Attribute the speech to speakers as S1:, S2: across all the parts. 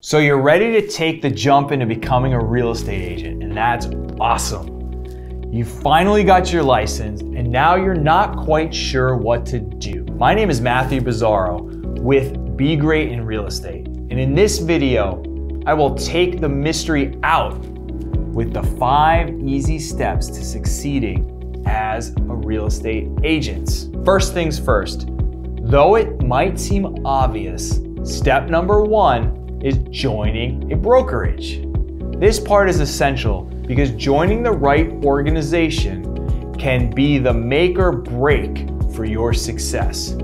S1: So you're ready to take the jump into becoming a real estate agent, and that's awesome. You finally got your license, and now you're not quite sure what to do. My name is Matthew Bizzaro with Be Great in Real Estate, and in this video, I will take the mystery out with the 5 easy steps to succeeding as a real estate agent. First things first, though it might seem obvious, step number 1 is joining a brokerage. This part is essential because joining the right organization can be the make or break for your success.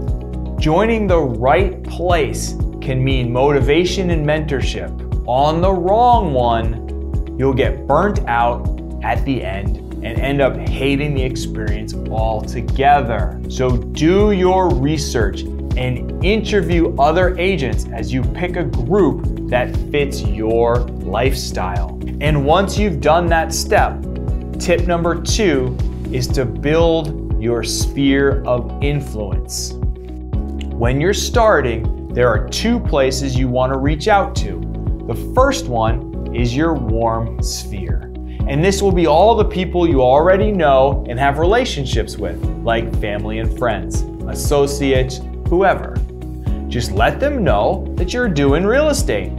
S1: Joining the right place can mean motivation and mentorship. On the wrong one, you'll get burnt out at the end and end up hating the experience altogether. So do your research and interview other agents as you pick a group that fits your lifestyle. And once you've done that step, tip number 2 is to build your sphere of influence. When you're starting, there are 2 places you want to reach out to. The first one is your warm sphere. And this will be all the people you already know and have relationships with, like family and friends, associates, whoever. Just let them know that you're doing real estate.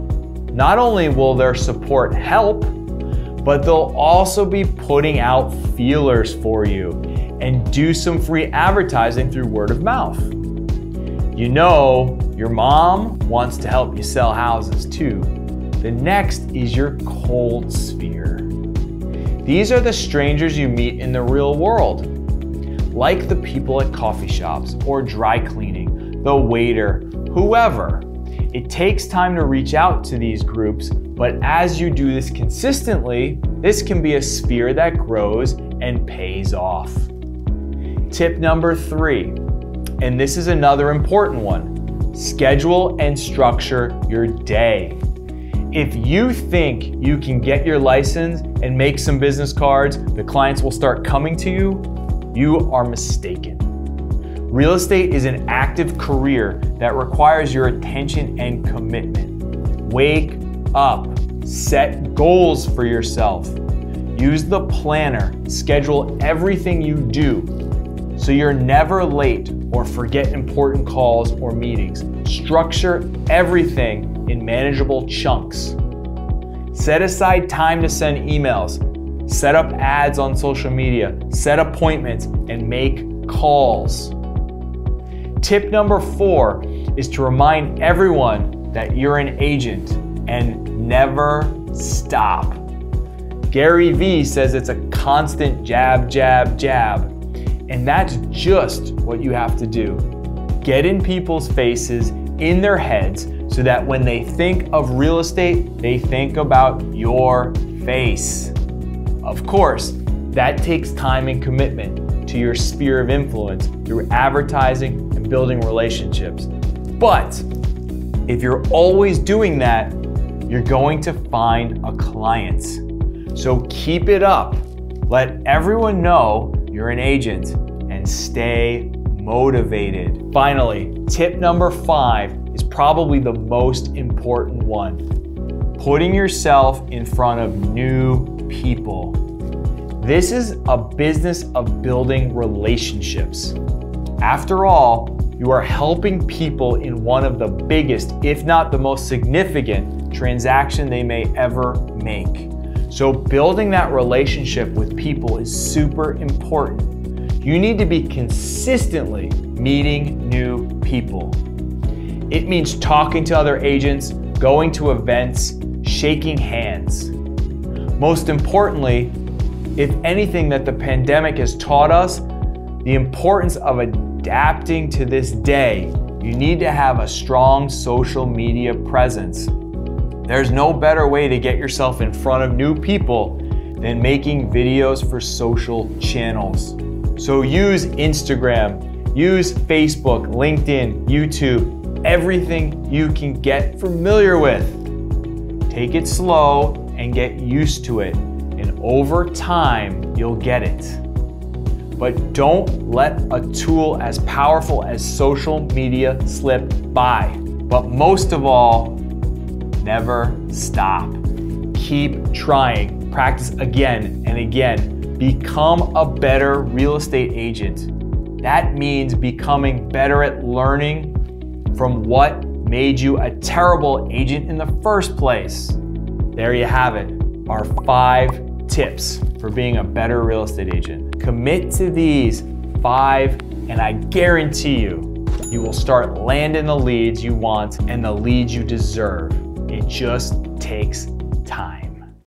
S1: Not only will their support help, but they'll also be putting out feelers for you and do some free advertising through word of mouth. You know, your mom wants to help you sell houses too. The next is your cold sphere. These are the strangers you meet in the real world, like the people at coffee shops or dry cleaning, the waiter, whoever. It takes time to reach out to these groups, but as you do this consistently, this can be a sphere that grows and pays off. Tip number 3, and this is another important one, schedule and structure your day. If you think you can get your license and make some business cards, the clients will start coming to you, you are mistaken. Real estate is an active career that requires your attention and commitment. Wake up, set goals for yourself. Use the planner, schedule everything you do so you're never late or forget important calls or meetings. Structure everything in manageable chunks. Set aside time to send emails, set up ads on social media, set appointments, and make calls. Tip number 4 is to remind everyone that you're an agent and never stop. Gary Vee says it's a constant jab, jab, jab, and that's just what you have to do. Get in people's faces, in their heads, so that when they think of real estate, they think about your face. Of course, that takes time and commitment to your sphere of influence through advertising and building relationships. But if you're always doing that, you're going to find a client. So keep it up. Let everyone know you're an agent and stay motivated. Finally, tip number 5 is probably the most important one. Putting yourself in front of new people. This is a business of building relationships. After all, you are helping people in one of the biggest, if not the most significant, transaction they may ever make. So building that relationship with people is super important. You need to be consistently meeting new people. It means talking to other agents, going to events, shaking hands. Most importantly, if anything that the pandemic has taught us, the importance of adapting to this day, you need to have a strong social media presence. There's no better way to get yourself in front of new people than making videos for social channels. So use Instagram, use Facebook, LinkedIn, YouTube, everything you can get familiar with. Take it slow and get used to it, and over time, you'll get it. But don't let a tool as powerful as social media slip by. But most of all, never stop. Keep trying. Practice again and again. Become a better real estate agent. That means becoming better at learning from what made you a terrible agent in the first place. There you have it, our 5 tips for being a better real estate agent. Commit to these 5 and I guarantee you, you will start landing the leads you want and the leads you deserve. It just takes time.